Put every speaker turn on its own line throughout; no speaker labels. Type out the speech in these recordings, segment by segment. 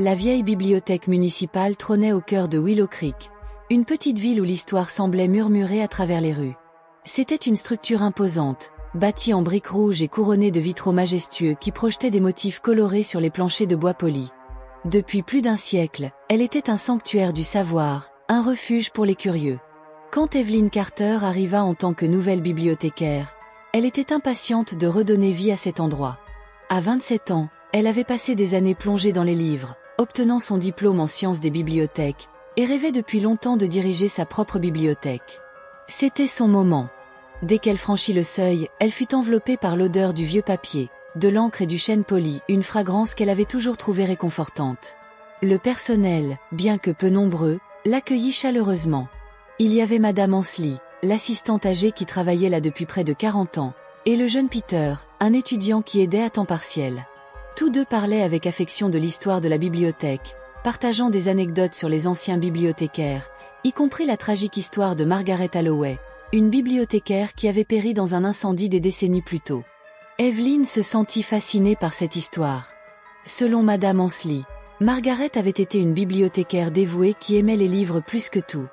La vieille bibliothèque municipale trônait au cœur de Willow Creek, une petite ville où l'histoire semblait murmurer à travers les rues. C'était une structure imposante, bâtie en briques rouges et couronnée de vitraux majestueux qui projetaient des motifs colorés sur les planchers de bois poli. Depuis plus d'un siècle, elle était un sanctuaire du savoir, un refuge pour les curieux. Quand Evelyn Carter arriva en tant que nouvelle bibliothécaire, elle était impatiente de redonner vie à cet endroit. À 27 ans, elle avait passé des années plongée dans les livres, obtenant son diplôme en sciences des bibliothèques, et rêvait depuis longtemps de diriger sa propre bibliothèque. C'était son moment. Dès qu'elle franchit le seuil, elle fut enveloppée par l'odeur du vieux papier, de l'encre et du chêne poli, une fragrance qu'elle avait toujours trouvée réconfortante. Le personnel, bien que peu nombreux, l'accueillit chaleureusement. Il y avait Madame Ansley, l'assistante âgée qui travaillait là depuis près de 40 ans, et le jeune Peter, un étudiant qui aidait à temps partiel. Tous deux parlaient avec affection de l'histoire de la bibliothèque, partageant des anecdotes sur les anciens bibliothécaires, y compris la tragique histoire de Margaret Holloway, une bibliothécaire qui avait péri dans un incendie des décennies plus tôt. Evelyn se sentit fascinée par cette histoire. Selon Madame Ansley, Margaret avait été une bibliothécaire dévouée qui aimait les livres plus que tout.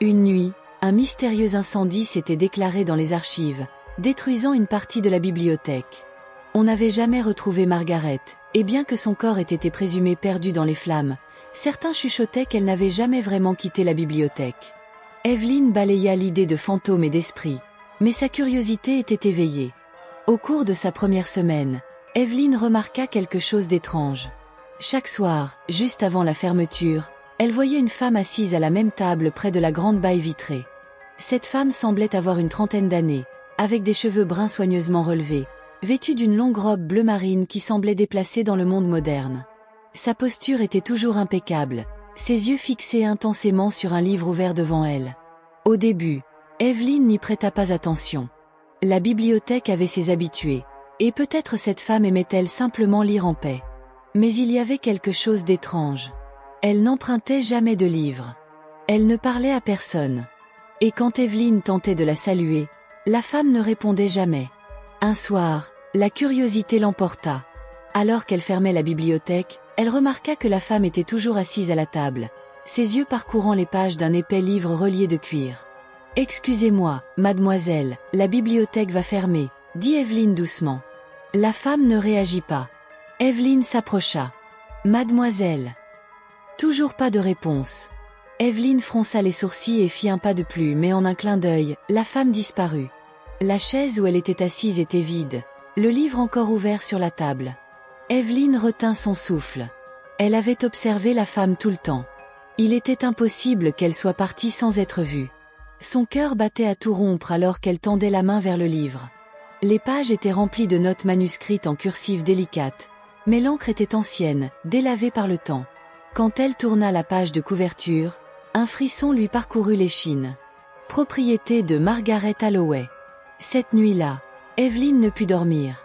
Une nuit, un mystérieux incendie s'était déclaré dans les archives, détruisant une partie de la bibliothèque. On n'avait jamais retrouvé Margaret, et bien que son corps ait été présumé perdu dans les flammes, certains chuchotaient qu'elle n'avait jamais vraiment quitté la bibliothèque. Evelyn balaya l'idée de fantômes et d'esprits, mais sa curiosité était éveillée. Au cours de sa première semaine, Evelyn remarqua quelque chose d'étrange. Chaque soir, juste avant la fermeture, elle voyait une femme assise à la même table près de la grande baille vitrée. Cette femme semblait avoir une trentaine d'années, avec des cheveux bruns soigneusement relevés, vêtue d'une longue robe bleu marine qui semblait déplacée dans le monde moderne. Sa posture était toujours impeccable, ses yeux fixés intensément sur un livre ouvert devant elle. Au début, Evelyn n'y prêta pas attention. La bibliothèque avait ses habitués, et peut-être cette femme aimait-elle simplement lire en paix. Mais il y avait quelque chose d'étrange. Elle n'empruntait jamais de livres. Elle ne parlait à personne. Et quand Evelyn tentait de la saluer, la femme ne répondait jamais. Un soir, la curiosité l'emporta. Alors qu'elle fermait la bibliothèque, elle remarqua que la femme était toujours assise à la table, ses yeux parcourant les pages d'un épais livre relié de cuir. « Excusez-moi, mademoiselle, la bibliothèque va fermer, » dit Evelyn doucement. La femme ne réagit pas. Evelyn s'approcha. « Mademoiselle. » Toujours pas de réponse. Evelyn fronça les sourcils et fit un pas de plus, mais en un clin d'œil, la femme disparut. La chaise où elle était assise était vide, le livre encore ouvert sur la table. Evelyn retint son souffle. Elle avait observé la femme tout le temps. Il était impossible qu'elle soit partie sans être vue. Son cœur battait à tout rompre alors qu'elle tendait la main vers le livre. Les pages étaient remplies de notes manuscrites en cursive délicate, mais l'encre était ancienne, délavée par le temps. Quand elle tourna la page de couverture, un frisson lui parcourut l'échine. Propriété de Margaret Holloway. Cette nuit-là, Evelyn ne put dormir.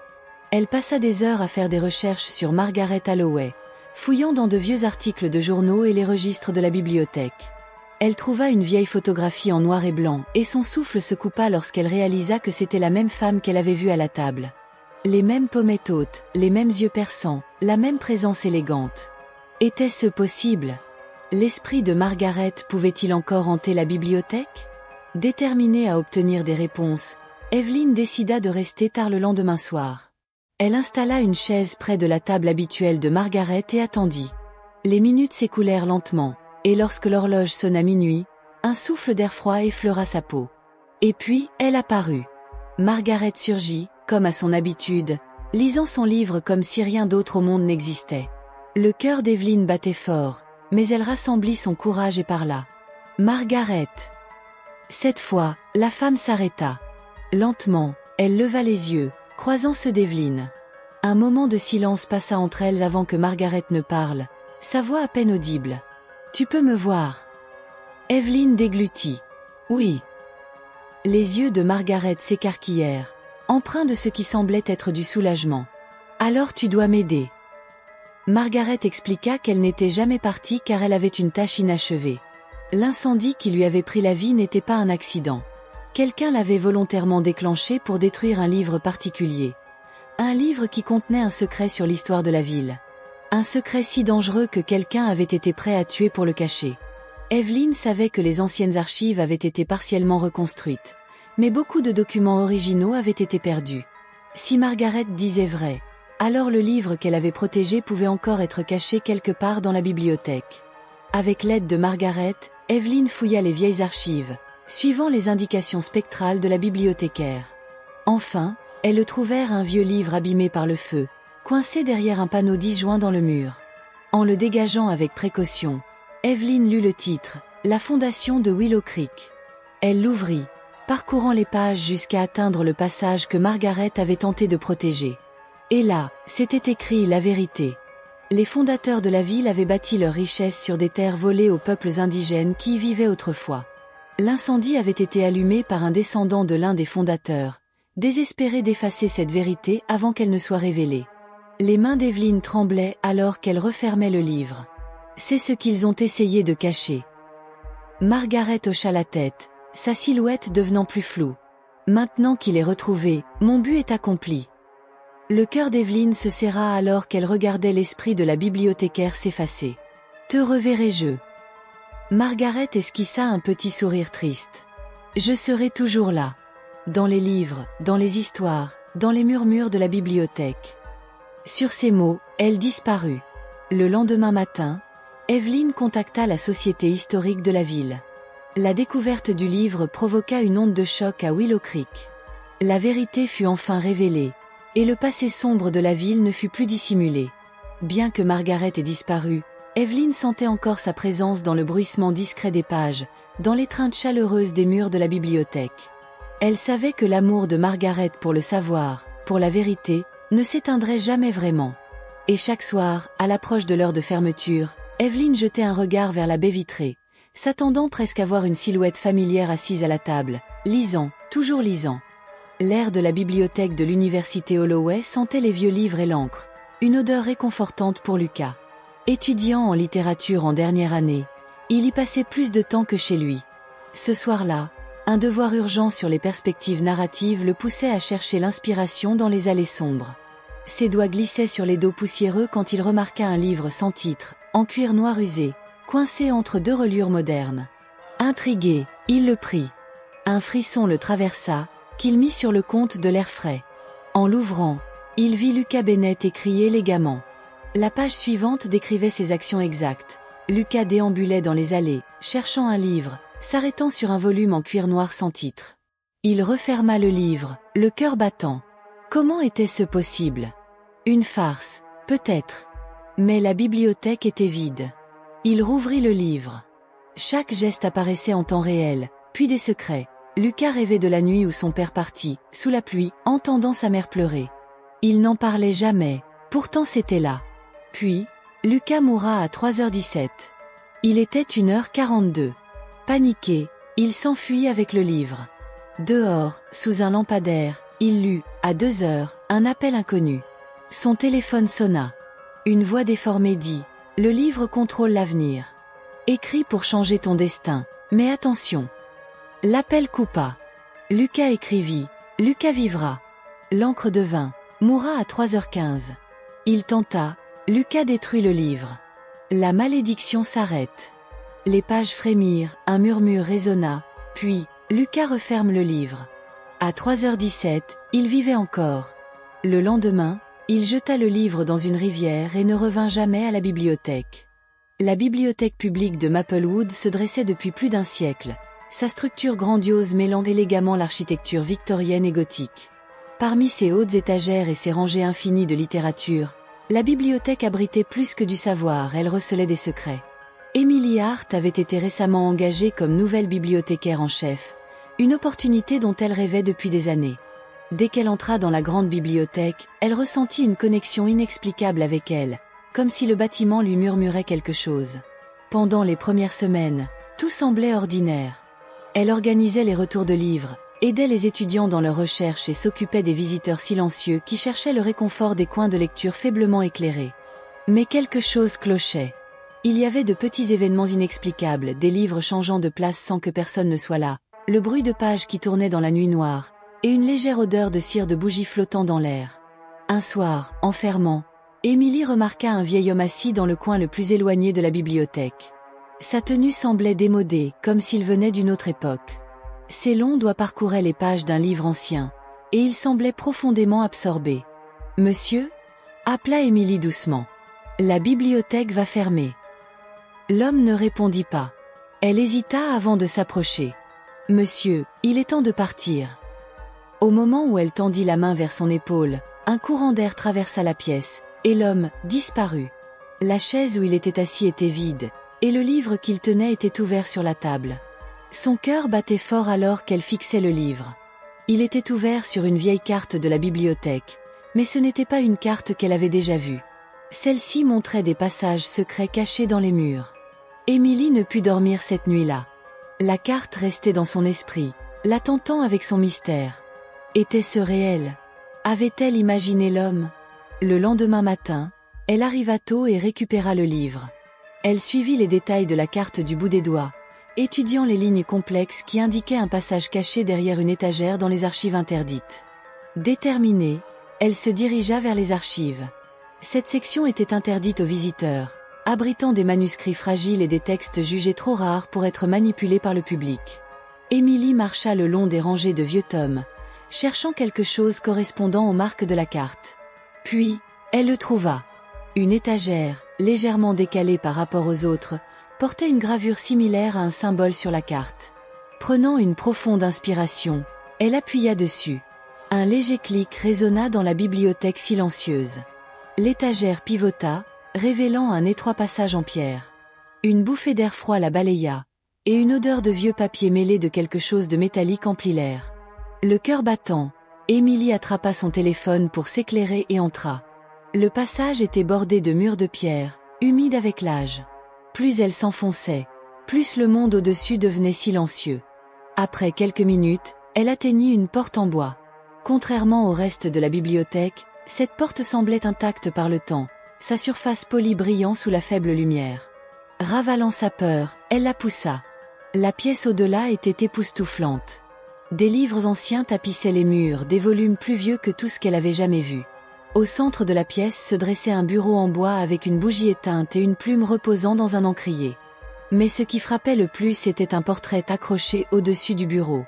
Elle passa des heures à faire des recherches sur Margaret Holloway, fouillant dans de vieux articles de journaux et les registres de la bibliothèque. Elle trouva une vieille photographie en noir et blanc, et son souffle se coupa lorsqu'elle réalisa que c'était la même femme qu'elle avait vue à la table. Les mêmes pommettes hautes, les mêmes yeux perçants, la même présence élégante. Était-ce possible? L'esprit de Margaret pouvait-il encore hanter la bibliothèque? Déterminée à obtenir des réponses, Evelyn décida de rester tard le lendemain soir. Elle installa une chaise près de la table habituelle de Margaret et attendit. Les minutes s'écoulèrent lentement, et lorsque l'horloge sonna minuit, un souffle d'air froid effleura sa peau. Et puis, elle apparut. Margaret surgit, comme à son habitude, lisant son livre comme si rien d'autre au monde n'existait. Le cœur d'Evelyn battait fort, mais elle rassemblit son courage et parla. « Margaret !» Cette fois, la femme s'arrêta. Lentement, elle leva les yeux, croisant ceux d'Evelyn. Un moment de silence passa entre elles avant que Margaret ne parle, sa voix à peine audible. « Tu peux me voir ?» Evelyn déglutit. « Oui. » Les yeux de Margaret s'écarquillèrent, empreints de ce qui semblait être du soulagement. « Alors tu dois m'aider. » Margaret expliqua qu'elle n'était jamais partie car elle avait une tâche inachevée. L'incendie qui lui avait pris la vie n'était pas un accident. Quelqu'un l'avait volontairement déclenché pour détruire un livre particulier. Un livre qui contenait un secret sur l'histoire de la ville. Un secret si dangereux que quelqu'un avait été prêt à tuer pour le cacher. Evelyn savait que les anciennes archives avaient été partiellement reconstruites, mais beaucoup de documents originaux avaient été perdus. Si Margaret disait vrai, alors le livre qu'elle avait protégé pouvait encore être caché quelque part dans la bibliothèque. Avec l'aide de Margaret, Evelyn fouilla les vieilles archives, suivant les indications spectrales de la bibliothécaire. Enfin, elles trouvèrent un vieux livre abîmé par le feu, coincé derrière un panneau disjoint dans le mur. En le dégageant avec précaution, Evelyn lut le titre, La fondation de Willow Creek. Elle l'ouvrit, parcourant les pages jusqu'à atteindre le passage que Margaret avait tenté de protéger. Et là, c'était écrit la vérité. Les fondateurs de la ville avaient bâti leurs richesses sur des terres volées aux peuples indigènes qui y vivaient autrefois. L'incendie avait été allumé par un descendant de l'un des fondateurs, désespéré d'effacer cette vérité avant qu'elle ne soit révélée. Les mains d'Evelyn tremblaient alors qu'elle refermait le livre. C'est ce qu'ils ont essayé de cacher. Margaret hocha la tête, sa silhouette devenant plus floue. Maintenant qu'il est retrouvé, mon but est accompli. Le cœur d'Evelyn se serra alors qu'elle regardait l'esprit de la bibliothécaire s'effacer. Te reverrai-je? Margaret esquissa un petit sourire triste. Je serai toujours là. Dans les livres, dans les histoires, dans les murmures de la bibliothèque. Sur ces mots, elle disparut. Le lendemain matin, Evelyn contacta la société historique de la ville. La découverte du livre provoqua une onde de choc à Willow Creek. La vérité fut enfin révélée, et le passé sombre de la ville ne fut plus dissimulé. Bien que Margaret ait disparu, Evelyn sentait encore sa présence dans le bruissement discret des pages, dans l'étreinte chaleureuse des murs de la bibliothèque. Elle savait que l'amour de Margaret pour le savoir, pour la vérité, ne s'éteindrait jamais vraiment. Et chaque soir, à l'approche de l'heure de fermeture, Evelyn jetait un regard vers la baie vitrée, s'attendant presque à voir une silhouette familière assise à la table, lisant, toujours lisant. L'air de la bibliothèque de l'université Holloway sentait les vieux livres et l'encre, une odeur réconfortante pour Lucas. Étudiant en littérature en dernière année, il y passait plus de temps que chez lui. Ce soir-là, un devoir urgent sur les perspectives narratives le poussait à chercher l'inspiration dans les allées sombres. Ses doigts glissaient sur les dos poussiéreux quand il remarqua un livre sans titre, en cuir noir usé, coincé entre deux reliures modernes. Intrigué, il le prit. Un frisson le traversa, qu'il mit sur le compte de l'air frais. En l'ouvrant, il vit Lucas Bennett écrit élégamment. La page suivante décrivait ses actions exactes. Lucas déambulait dans les allées, cherchant un livre, s'arrêtant sur un volume en cuir noir sans titre. Il referma le livre, le cœur battant. Comment était-ce possible? Une farce, peut-être. Mais la bibliothèque était vide. Il rouvrit le livre. Chaque geste apparaissait en temps réel, puis des secrets. Lucas rêvait de la nuit où son père partit, sous la pluie, entendant sa mère pleurer. Il n'en parlait jamais, pourtant c'était là. Puis, Lucas mourra à 3h17. Il était 1h42. Paniqué, il s'enfuit avec le livre. Dehors, sous un lampadaire, il lut, à 2h, un appel inconnu. Son téléphone sonna. Une voix déformée dit « Le livre contrôle l'avenir. Écris pour changer ton destin, mais attention !» L'appel coupa. Lucas écrivit « Lucas vivra. » L'encre devint « Mourra à 3h15. » Il tenta, Lucas détruit le livre. La malédiction s'arrête. Les pages frémirent, un murmure résonna, puis, Lucas referme le livre. À 3h17, il vivait encore. Le lendemain, il jeta le livre dans une rivière et ne revint jamais à la bibliothèque. La bibliothèque publique de Maplewood se dressait depuis plus d'un siècle, sa structure grandiose mêlant élégamment l'architecture victorienne et gothique. Parmi ses hautes étagères et ses rangées infinies de littérature, la bibliothèque abritait plus que du savoir, elle recelait des secrets. Emily Hart avait été récemment engagée comme nouvelle bibliothécaire en chef, une opportunité dont elle rêvait depuis des années. Dès qu'elle entra dans la grande bibliothèque, elle ressentit une connexion inexplicable avec elle, comme si le bâtiment lui murmurait quelque chose. Pendant les premières semaines, tout semblait ordinaire. Elle organisait les retours de livres, aidait les étudiants dans leurs recherches et s'occupait des visiteurs silencieux qui cherchaient le réconfort des coins de lecture faiblement éclairés. Mais quelque chose clochait. Il y avait de petits événements inexplicables, des livres changeant de place sans que personne ne soit là, le bruit de pages qui tournaient dans la nuit noire, et une légère odeur de cire de bougie flottant dans l'air. Un soir, en fermant, Émilie remarqua un vieil homme assis dans le coin le plus éloigné de la bibliothèque. Sa tenue semblait démodée, comme s'il venait d'une autre époque. Ses longs doigts parcouraient les pages d'un livre ancien, et il semblait profondément absorbé. « Monsieur ?» appela Émilie doucement. « La bibliothèque va fermer. » L'homme ne répondit pas. Elle hésita avant de s'approcher. « Monsieur, il est temps de partir. » Au moment où elle tendit la main vers son épaule, un courant d'air traversa la pièce, et l'homme disparut. La chaise où il était assis était vide, et le livre qu'il tenait était ouvert sur la table. Son cœur battait fort alors qu'elle fixait le livre. Il était ouvert sur une vieille carte de la bibliothèque, mais ce n'était pas une carte qu'elle avait déjà vue. Celle-ci montrait des passages secrets cachés dans les murs. Émilie ne put dormir cette nuit-là. La carte restait dans son esprit, la tentant avec son mystère. Était-ce réel? Avait-elle imaginé l'homme? Le lendemain matin, elle arriva tôt et récupéra le livre. Elle suivit les détails de la carte du bout des doigts, étudiant les lignes complexes qui indiquaient un passage caché derrière une étagère dans les archives interdites. Déterminée, elle se dirigea vers les archives. Cette section était interdite aux visiteurs, abritant des manuscrits fragiles et des textes jugés trop rares pour être manipulés par le public. Émilie marcha le long des rangées de vieux tomes, cherchant quelque chose correspondant aux marques de la carte. Puis, elle le trouva. Une étagère, légèrement décalée par rapport aux autres, portait une gravure similaire à un symbole sur la carte. Prenant une profonde inspiration, elle appuya dessus. Un léger clic résonna dans la bibliothèque silencieuse. L'étagère pivota, révélant un étroit passage en pierre. Une bouffée d'air froid la balaya, et une odeur de vieux papier mêlé de quelque chose de métallique emplit l'air. Le cœur battant, Émilie attrapa son téléphone pour s'éclairer et entra. Le passage était bordé de murs de pierre, humides avec l'âge. Plus elle s'enfonçait, plus le monde au-dessus devenait silencieux. Après quelques minutes, elle atteignit une porte en bois. Contrairement au reste de la bibliothèque, cette porte semblait intacte par le temps, sa surface polie brillant sous la faible lumière. Ravalant sa peur, elle la poussa. La pièce au-delà était époustouflante. Des livres anciens tapissaient les murs, des volumes plus vieux que tout ce qu'elle avait jamais vu. Au centre de la pièce se dressait un bureau en bois avec une bougie éteinte et une plume reposant dans un encrier. Mais ce qui frappait le plus était un portrait accroché au-dessus du bureau.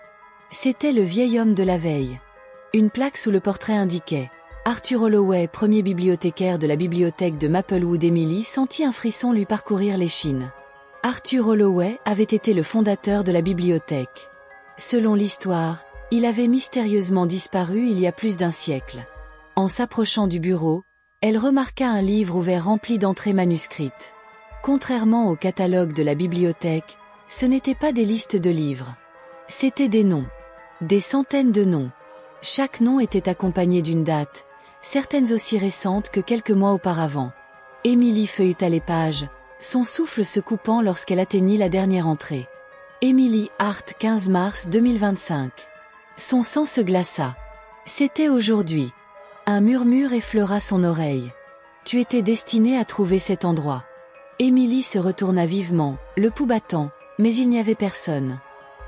C'était le vieil homme de la veille. Une plaque sous le portrait indiquait « Arthur Holloway, premier bibliothécaire de la bibliothèque de Maplewood ». Émilie sentit un frisson lui parcourir l'échine. Arthur Holloway avait été le fondateur de la bibliothèque. Selon l'histoire, il avait mystérieusement disparu il y a plus d'un siècle. En s'approchant du bureau, elle remarqua un livre ouvert rempli d'entrées manuscrites. Contrairement au catalogue de la bibliothèque, ce n'étaient pas des listes de livres. C'étaient des noms. Des centaines de noms. Chaque nom était accompagné d'une date, certaines aussi récentes que quelques mois auparavant. Émilie feuilleta les pages, son souffle se coupant lorsqu'elle atteignit la dernière entrée. Émilie Hart, 15 mars 2025. Son sang se glaça. C'était aujourd'hui. Un murmure effleura son oreille. Tu étais destinée à trouver cet endroit. Émilie se retourna vivement, le pouls battant, mais il n'y avait personne.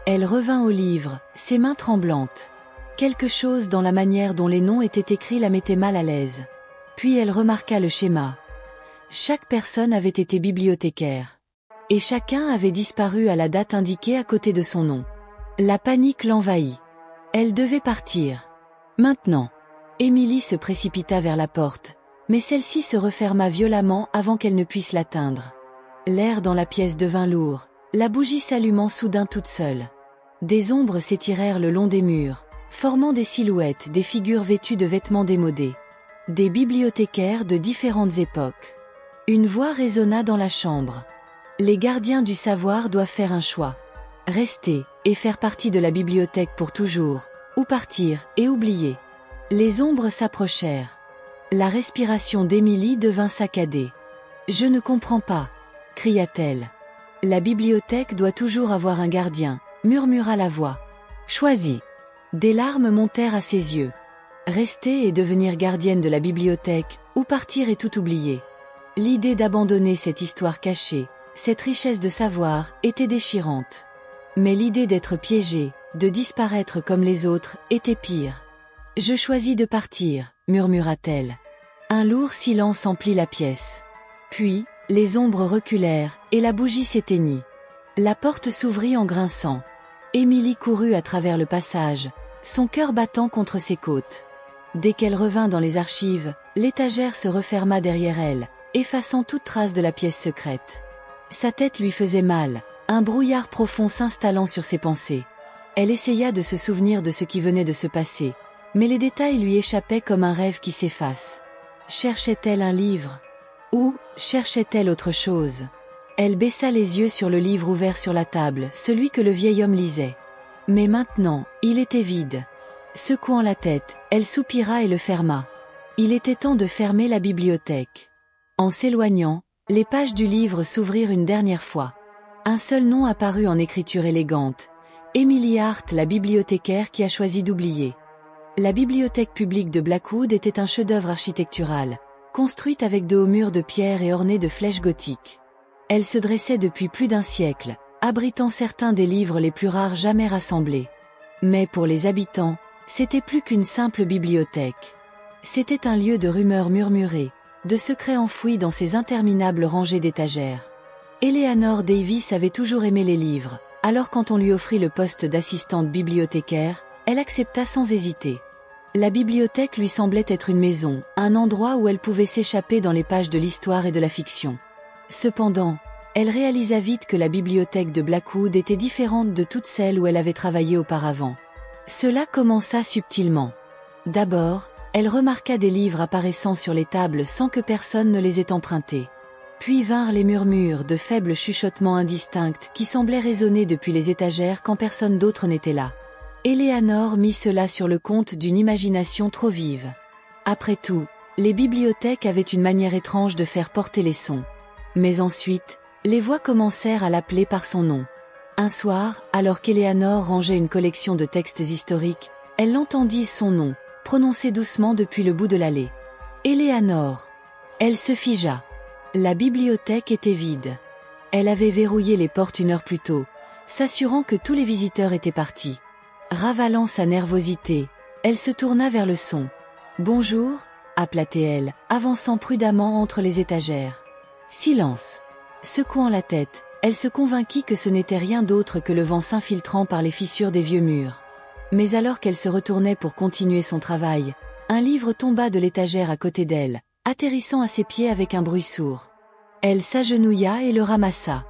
Elle revint au livre, ses mains tremblantes. Quelque chose dans la manière dont les noms étaient écrits la mettait mal à l'aise. Puis elle remarqua le schéma. Chaque personne avait été bibliothécaire. Et chacun avait disparu à la date indiquée à côté de son nom. La panique l'envahit. Elle devait partir. Maintenant. Émilie se précipita vers la porte, mais celle-ci se referma violemment avant qu'elle ne puisse l'atteindre. L'air dans la pièce devint lourd, la bougie s'allumant soudain toute seule. Des ombres s'étirèrent le long des murs, formant des silhouettes, des figures vêtues de vêtements démodés. Des bibliothécaires de différentes époques. Une voix résonna dans la chambre. Les gardiens du savoir doivent faire un choix. Rester, et faire partie de la bibliothèque pour toujours, ou partir, et oublier. Les ombres s'approchèrent. La respiration d'Émilie devint saccadée. « Je ne comprends pas », cria-t-elle. « La bibliothèque doit toujours avoir un gardien », murmura la voix. « Choisis. » Des larmes montèrent à ses yeux. Rester et devenir gardienne de la bibliothèque, ou partir et tout oublier. L'idée d'abandonner cette histoire cachée, cette richesse de savoir, était déchirante. Mais l'idée d'être piégée, de disparaître comme les autres, était pire. « Je choisis de partir », murmura-t-elle. Un lourd silence emplit la pièce. Puis, les ombres reculèrent, et la bougie s'éteignit. La porte s'ouvrit en grinçant. Émilie courut à travers le passage, son cœur battant contre ses côtes. Dès qu'elle revint dans les archives, l'étagère se referma derrière elle, effaçant toute trace de la pièce secrète. Sa tête lui faisait mal, un brouillard profond s'installant sur ses pensées. Elle essaya de se souvenir de ce qui venait de se passer, mais les détails lui échappaient comme un rêve qui s'efface. Cherchait-elle un livre? Ou cherchait-elle autre chose? Elle baissa les yeux sur le livre ouvert sur la table, celui que le vieil homme lisait. Mais maintenant, il était vide. Secouant la tête, elle soupira et le ferma. Il était temps de fermer la bibliothèque. En s'éloignant, les pages du livre s'ouvrirent une dernière fois. Un seul nom apparut en écriture élégante. Emily Hart, la bibliothécaire qui a choisi d'oublier. La bibliothèque publique de Blackwood était un chef-d'œuvre architectural, construite avec de hauts murs de pierre et ornée de flèches gothiques. Elle se dressait depuis plus d'un siècle, abritant certains des livres les plus rares jamais rassemblés. Mais pour les habitants, c'était plus qu'une simple bibliothèque. C'était un lieu de rumeurs murmurées, de secrets enfouis dans ces interminables rangées d'étagères. Eleanor Davis avait toujours aimé les livres, alors quand on lui offrit le poste d'assistante bibliothécaire, elle accepta sans hésiter. La bibliothèque lui semblait être une maison, un endroit où elle pouvait s'échapper dans les pages de l'histoire et de la fiction. Cependant, elle réalisa vite que la bibliothèque de Blackwood était différente de toutes celles où elle avait travaillé auparavant. Cela commença subtilement. D'abord, elle remarqua des livres apparaissant sur les tables sans que personne ne les ait empruntés. Puis vinrent les murmures, de faibles chuchotements indistincts qui semblaient résonner depuis les étagères quand personne d'autre n'était là. Eleanor mit cela sur le compte d'une imagination trop vive. Après tout, les bibliothèques avaient une manière étrange de faire porter les sons. Mais ensuite, les voix commencèrent à l'appeler par son nom. Un soir, alors qu'Eleanor rangeait une collection de textes historiques, elle entendit son nom, prononcé doucement depuis le bout de l'allée. Eleanor. Elle se figea. La bibliothèque était vide. Elle avait verrouillé les portes une heure plus tôt, s'assurant que tous les visiteurs étaient partis. Ravalant sa nervosité, elle se tourna vers le son. « Bonjour » appela-t-elle, avançant prudemment entre les étagères. Silence. Secouant la tête, elle se convainquit que ce n'était rien d'autre que le vent s'infiltrant par les fissures des vieux murs. Mais alors qu'elle se retournait pour continuer son travail, un livre tomba de l'étagère à côté d'elle, atterrissant à ses pieds avec un bruit sourd. Elle s'agenouilla et le ramassa.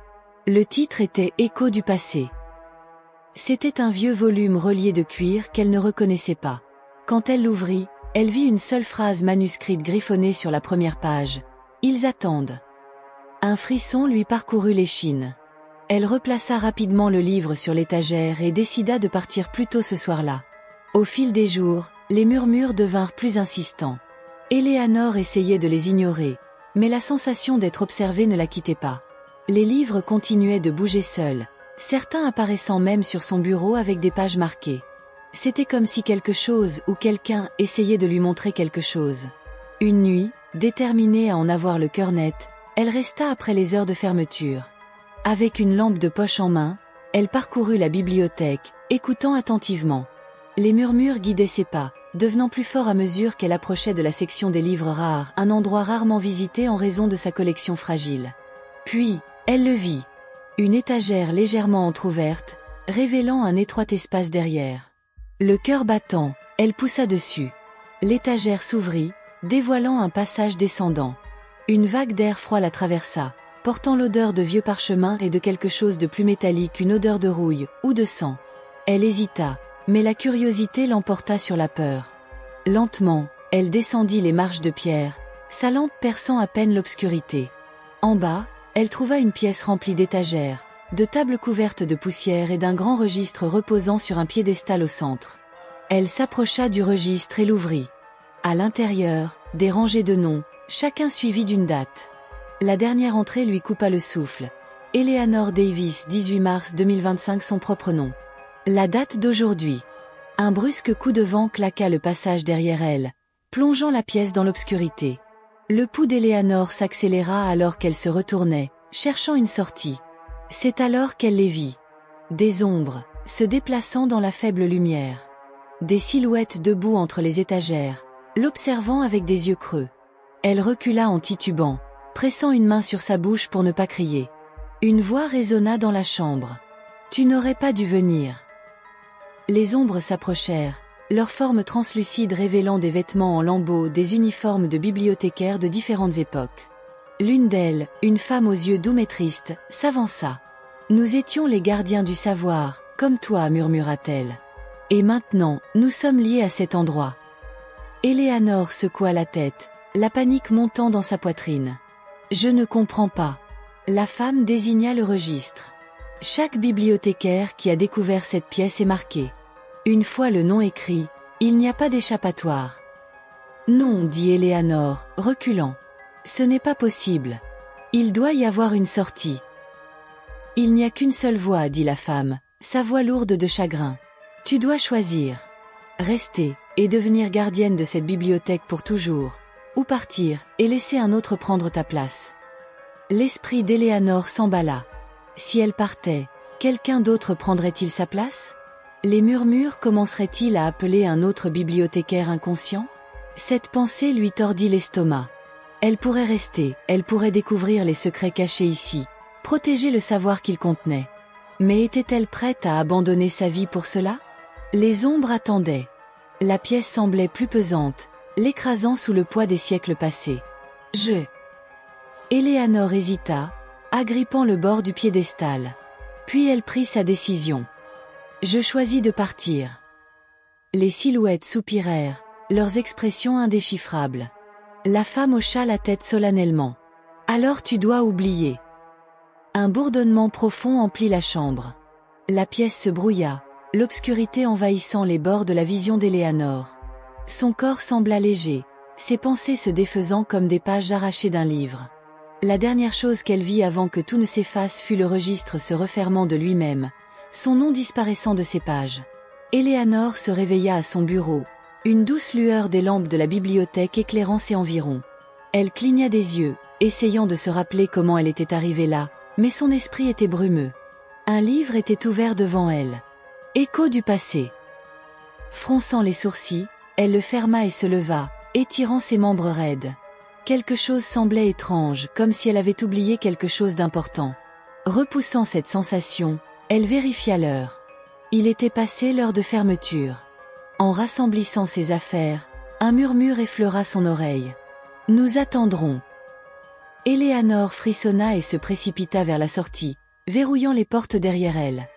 Le titre était « Écho du passé ». C'était un vieux volume relié de cuir qu'elle ne reconnaissait pas. Quand elle l'ouvrit, elle vit une seule phrase manuscrite griffonnée sur la première page. « Ils attendent ». Un frisson lui parcourut l'échine. Elle replaça rapidement le livre sur l'étagère et décida de partir plus tôt ce soir-là. Au fil des jours, les murmures devinrent plus insistants. Eleanor essayait de les ignorer, mais la sensation d'être observée ne la quittait pas. Les livres continuaient de bouger seuls, certains apparaissant même sur son bureau avec des pages marquées. C'était comme si quelque chose ou quelqu'un essayait de lui montrer quelque chose. Une nuit, déterminée à en avoir le cœur net, elle resta après les heures de fermeture. Avec une lampe de poche en main, elle parcourut la bibliothèque, écoutant attentivement. Les murmures guidaient ses pas, devenant plus forts à mesure qu'elle approchait de la section des livres rares, un endroit rarement visité en raison de sa collection fragile. Puis, elle le vit. Une étagère légèrement entr'ouverte, révélant un étroit espace derrière. Le cœur battant, elle poussa dessus. L'étagère s'ouvrit, dévoilant un passage descendant. Une vague d'air froid la traversa, portant l'odeur de vieux parchemins et de quelque chose de plus métallique, une odeur de rouille, ou de sang. Elle hésita, mais la curiosité l'emporta sur la peur. Lentement, elle descendit les marches de pierre, sa lampe perçant à peine l'obscurité. En bas, elle trouva une pièce remplie d'étagères, de tables couvertes de poussière et d'un grand registre reposant sur un piédestal au centre. Elle s'approcha du registre et l'ouvrit. À l'intérieur, des rangées de noms, chacun suivi d'une date. La dernière entrée lui coupa le souffle. Eleanor Davis, 18 mars 2025, son propre nom. La date d'aujourd'hui. Un brusque coup de vent claqua le passage derrière elle, plongeant la pièce dans l'obscurité. Le pouls d'Eleanor s'accéléra alors qu'elle se retournait, cherchant une sortie. C'est alors qu'elle les vit. Des ombres, se déplaçant dans la faible lumière. Des silhouettes debout entre les étagères, l'observant avec des yeux creux. Elle recula en titubant, pressant une main sur sa bouche pour ne pas crier. Une voix résonna dans la chambre. « Tu n'aurais pas dû venir. » Les ombres s'approchèrent, leurs formes translucides révélant des vêtements en lambeaux, des uniformes de bibliothécaires de différentes époques. L'une d'elles, une femme aux yeux doux mais tristes, s'avança. « Nous étions les gardiens du savoir, comme toi, murmura-t-elle. Et maintenant, nous sommes liés à cet endroit. » Éléanore secoua la tête, la panique montant dans sa poitrine. « Je ne comprends pas. » La femme désigna le registre. Chaque bibliothécaire qui a découvert cette pièce est marqué. Une fois le nom écrit, il n'y a pas d'échappatoire. Non, dit Éléanore, reculant. Ce n'est pas possible. Il doit y avoir une sortie. Il n'y a qu'une seule voie, dit la femme, sa voix lourde de chagrin. Tu dois choisir. Rester, et devenir gardienne de cette bibliothèque pour toujours, ou partir, et laisser un autre prendre ta place. L'esprit d'Éléanore s'emballa. Si elle partait, quelqu'un d'autre prendrait-il sa place? Les murmures commenceraient-ils à appeler un autre bibliothécaire inconscient? Cette pensée lui tordit l'estomac. Elle pourrait rester, elle pourrait découvrir les secrets cachés ici, protéger le savoir qu'il contenait. Mais était-elle prête à abandonner sa vie pour cela? Les ombres attendaient. La pièce semblait plus pesante, l'écrasant sous le poids des siècles passés. Éléanore hésita, agrippant le bord du piédestal. Puis elle prit sa décision. Je choisis de partir. Les silhouettes soupirèrent, leurs expressions indéchiffrables. La femme hocha la tête solennellement. Alors tu dois oublier. Un bourdonnement profond emplit la chambre. La pièce se brouilla, l'obscurité envahissant les bords de la vision d'Éléanore. Son corps sembla léger, ses pensées se défaisant comme des pages arrachées d'un livre. La dernière chose qu'elle vit avant que tout ne s'efface fut le registre se refermant de lui-même, son nom disparaissant de ses pages. Éléanore se réveilla à son bureau, une douce lueur des lampes de la bibliothèque éclairant ses environs. Elle cligna des yeux, essayant de se rappeler comment elle était arrivée là, mais son esprit était brumeux. Un livre était ouvert devant elle. Écho du passé. Fronçant les sourcils, elle le ferma et se leva, étirant ses membres raides. Quelque chose semblait étrange, comme si elle avait oublié quelque chose d'important. Repoussant cette sensation, elle vérifia l'heure. Il était passé l'heure de fermeture. En rassemblissant ses affaires, un murmure effleura son oreille. « Nous attendrons. » Éléanore frissonna et se précipita vers la sortie, verrouillant les portes derrière elle.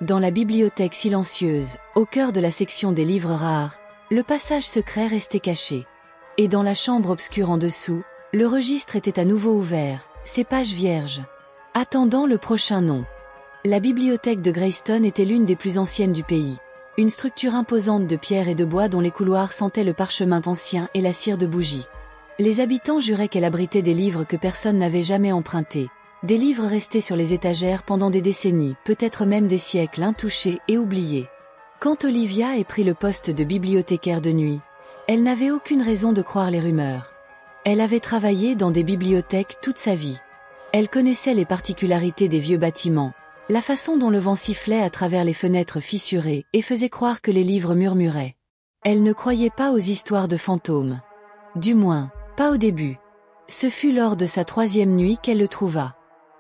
Dans la bibliothèque silencieuse, au cœur de la section des livres rares, le passage secret restait caché. Et dans la chambre obscure en dessous, le registre était à nouveau ouvert, ses pages vierges. Attendant le prochain nom. La bibliothèque de Greystone était l'une des plus anciennes du pays. Une structure imposante de pierre et de bois dont les couloirs sentaient le parchemin ancien et la cire de bougie. Les habitants juraient qu'elle abritait des livres que personne n'avait jamais empruntés. Des livres restés sur les étagères pendant des décennies, peut-être même des siècles, intouchés et oubliés. Quand Olivia ait pris le poste de bibliothécaire de nuit, elle n'avait aucune raison de croire les rumeurs. Elle avait travaillé dans des bibliothèques toute sa vie. Elle connaissait les particularités des vieux bâtiments, la façon dont le vent sifflait à travers les fenêtres fissurées et faisait croire que les livres murmuraient. Elle ne croyait pas aux histoires de fantômes. Du moins, pas au début. Ce fut lors de sa 3e nuit qu'elle le trouva.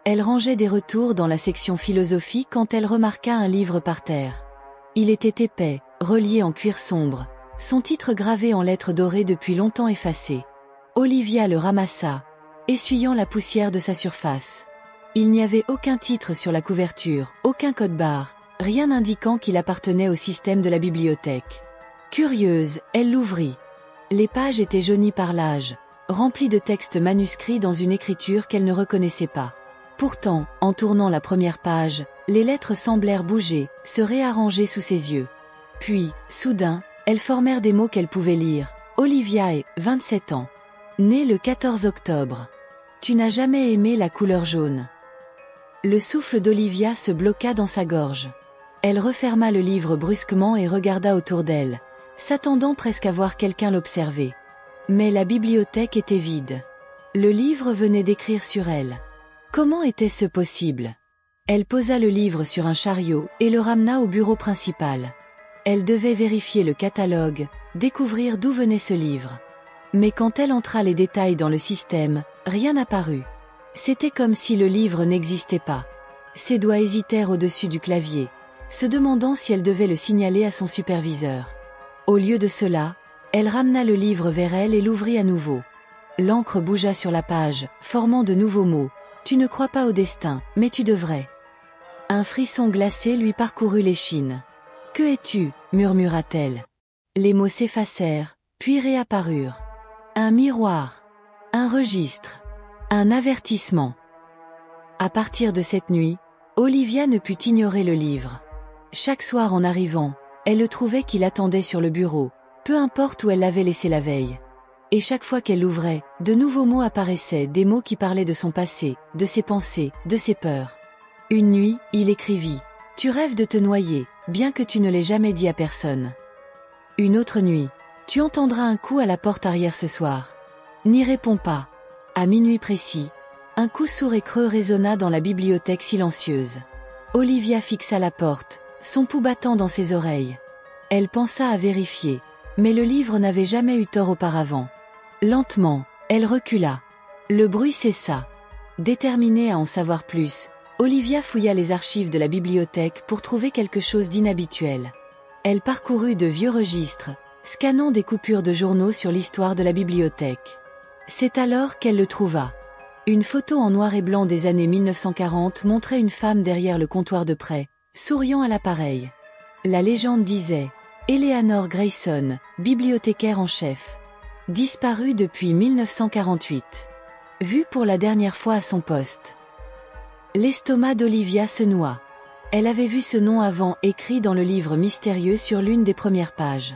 Elle rangeait des retours dans la section philosophie quand elle remarqua un livre par terre. Il était épais, relié en cuir sombre, son titre gravé en lettres dorées depuis longtemps effacé. Olivia le ramassa, essuyant la poussière de sa surface. Il n'y avait aucun titre sur la couverture, aucun code-barre, rien n'indiquant qu'il appartenait au système de la bibliothèque. Curieuse, elle l'ouvrit. Les pages étaient jaunies par l'âge, remplies de textes manuscrits dans une écriture qu'elle ne reconnaissait pas. Pourtant, en tournant la première page, les lettres semblèrent bouger, se réarranger sous ses yeux. Puis, soudain, elles formèrent des mots qu'elle pouvait lire. Olivia est 27 ans. Née le 14 octobre. Tu n'as jamais aimé la couleur jaune. Le souffle d'Olivia se bloqua dans sa gorge. Elle referma le livre brusquement et regarda autour d'elle, s'attendant presque à voir quelqu'un l'observer. Mais la bibliothèque était vide. Le livre venait d'écrire sur elle. Comment était-ce possible? Elle posa le livre sur un chariot et le ramena au bureau principal. Elle devait vérifier le catalogue, découvrir d'où venait ce livre. Mais quand elle entra les détails dans le système, rien n'apparut. C'était comme si le livre n'existait pas. Ses doigts hésitèrent au-dessus du clavier, se demandant si elle devait le signaler à son superviseur. Au lieu de cela, elle ramena le livre vers elle et l'ouvrit à nouveau. L'encre bougea sur la page, formant de nouveaux mots. « Tu ne crois pas au destin, mais tu devrais. » Un frisson glacé lui parcourut l'échine. « Que es-tu » murmura-t-elle. Les mots s'effacèrent, puis réapparurent. Un miroir. Un registre. Un avertissement. À partir de cette nuit, Olivia ne put ignorer le livre. Chaque soir en arrivant, elle le trouvait qu'il attendait sur le bureau, peu importe où elle l'avait laissé la veille. Et chaque fois qu'elle l'ouvrait, de nouveaux mots apparaissaient, des mots qui parlaient de son passé, de ses pensées, de ses peurs. Une nuit, il écrivit « Tu rêves de te noyer, bien que tu ne l'aies jamais dit à personne. » Une autre nuit « Tu entendras un coup à la porte arrière ce soir. N'y réponds pas. » À minuit précis, un coup sourd et creux résonna dans la bibliothèque silencieuse. Olivia fixa la porte, son pouls battant dans ses oreilles. Elle pensa à vérifier, mais le livre n'avait jamais eu tort auparavant. Lentement, elle recula. Le bruit cessa. Déterminée à en savoir plus, Olivia fouilla les archives de la bibliothèque pour trouver quelque chose d'inhabituel. Elle parcourut de vieux registres, scannant des coupures de journaux sur l'histoire de la bibliothèque. C'est alors qu'elle le trouva. Une photo en noir et blanc des années 1940 montrait une femme derrière le comptoir de prêt, souriant à l'appareil. La légende disait « Eleanor Grayson, bibliothécaire en chef. Disparue depuis 1948. Vue pour la dernière fois à son poste. » L'estomac d'Olivia se noua. Elle avait vu ce nom avant écrit dans le livre mystérieux sur l'une des premières pages.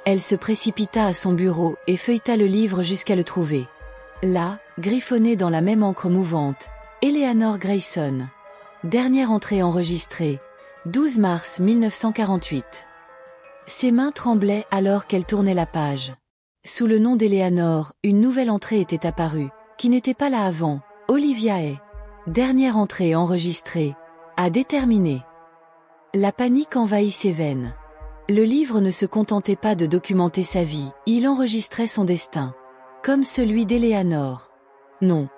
Elle se précipita à son bureau et feuilleta le livre jusqu'à le trouver. Là, griffonné dans la même encre mouvante, Eleanor Grayson. Dernière entrée enregistrée, 12 mars 1948. Ses mains tremblaient alors qu'elle tournait la page. Sous le nom d'Eleanor, une nouvelle entrée était apparue, qui n'était pas là avant, Olivia est. Dernière entrée enregistrée, à déterminer. La panique envahit ses veines. Le livre ne se contentait pas de documenter sa vie, il enregistrait son destin. Comme celui d'Eleanor. Non.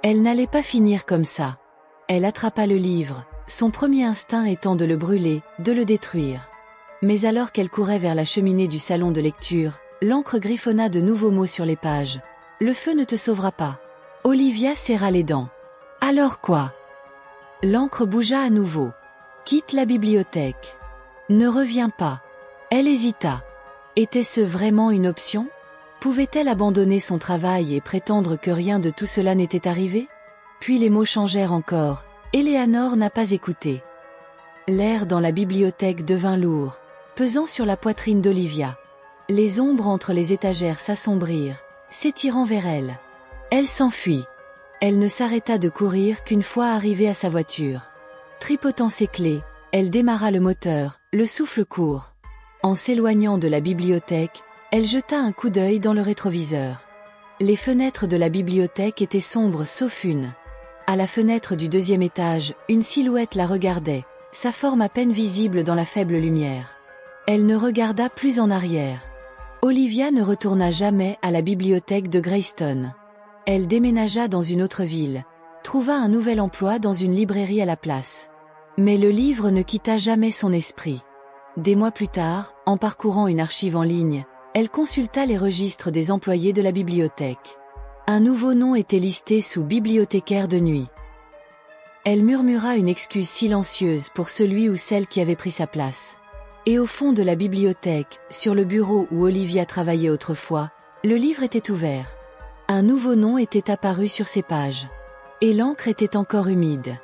Elle n'allait pas finir comme ça. Elle attrapa le livre, son premier instinct étant de le brûler, de le détruire. Mais alors qu'elle courait vers la cheminée du salon de lecture, l'encre griffonna de nouveaux mots sur les pages. « Le feu ne te sauvera pas. » Olivia serra les dents. « Alors quoi ?» L'encre bougea à nouveau. « Quitte la bibliothèque. Ne reviens pas. » Elle hésita. Était-ce vraiment une option ? Pouvait-elle abandonner son travail et prétendre que rien de tout cela n'était arrivé ? Puis les mots changèrent encore. Eleanor n'a pas écouté. L'air dans la bibliothèque devint lourd, pesant sur la poitrine d'Olivia. Les ombres entre les étagères s'assombrirent, s'étirant vers elle. Elle s'enfuit. Elle ne s'arrêta de courir qu'une fois arrivée à sa voiture. Tripotant ses clés, elle démarra le moteur, le souffle court. En s'éloignant de la bibliothèque, elle jeta un coup d'œil dans le rétroviseur. Les fenêtres de la bibliothèque étaient sombres sauf une. À la fenêtre du deuxième étage, une silhouette la regardait, sa forme à peine visible dans la faible lumière. Elle ne regarda plus en arrière. Olivia ne retourna jamais à la bibliothèque de Greyston. Elle déménagea dans une autre ville, trouva un nouvel emploi dans une librairie à la place. Mais le livre ne quitta jamais son esprit. Des mois plus tard, en parcourant une archive en ligne, elle consulta les registres des employés de la bibliothèque. Un nouveau nom était listé sous bibliothécaire de nuit. Elle murmura une excuse silencieuse pour celui ou celle qui avait pris sa place. Et au fond de la bibliothèque, sur le bureau où Olivia travaillait autrefois, le livre était ouvert. Un nouveau nom était apparu sur ses pages. Et l'encre était encore humide.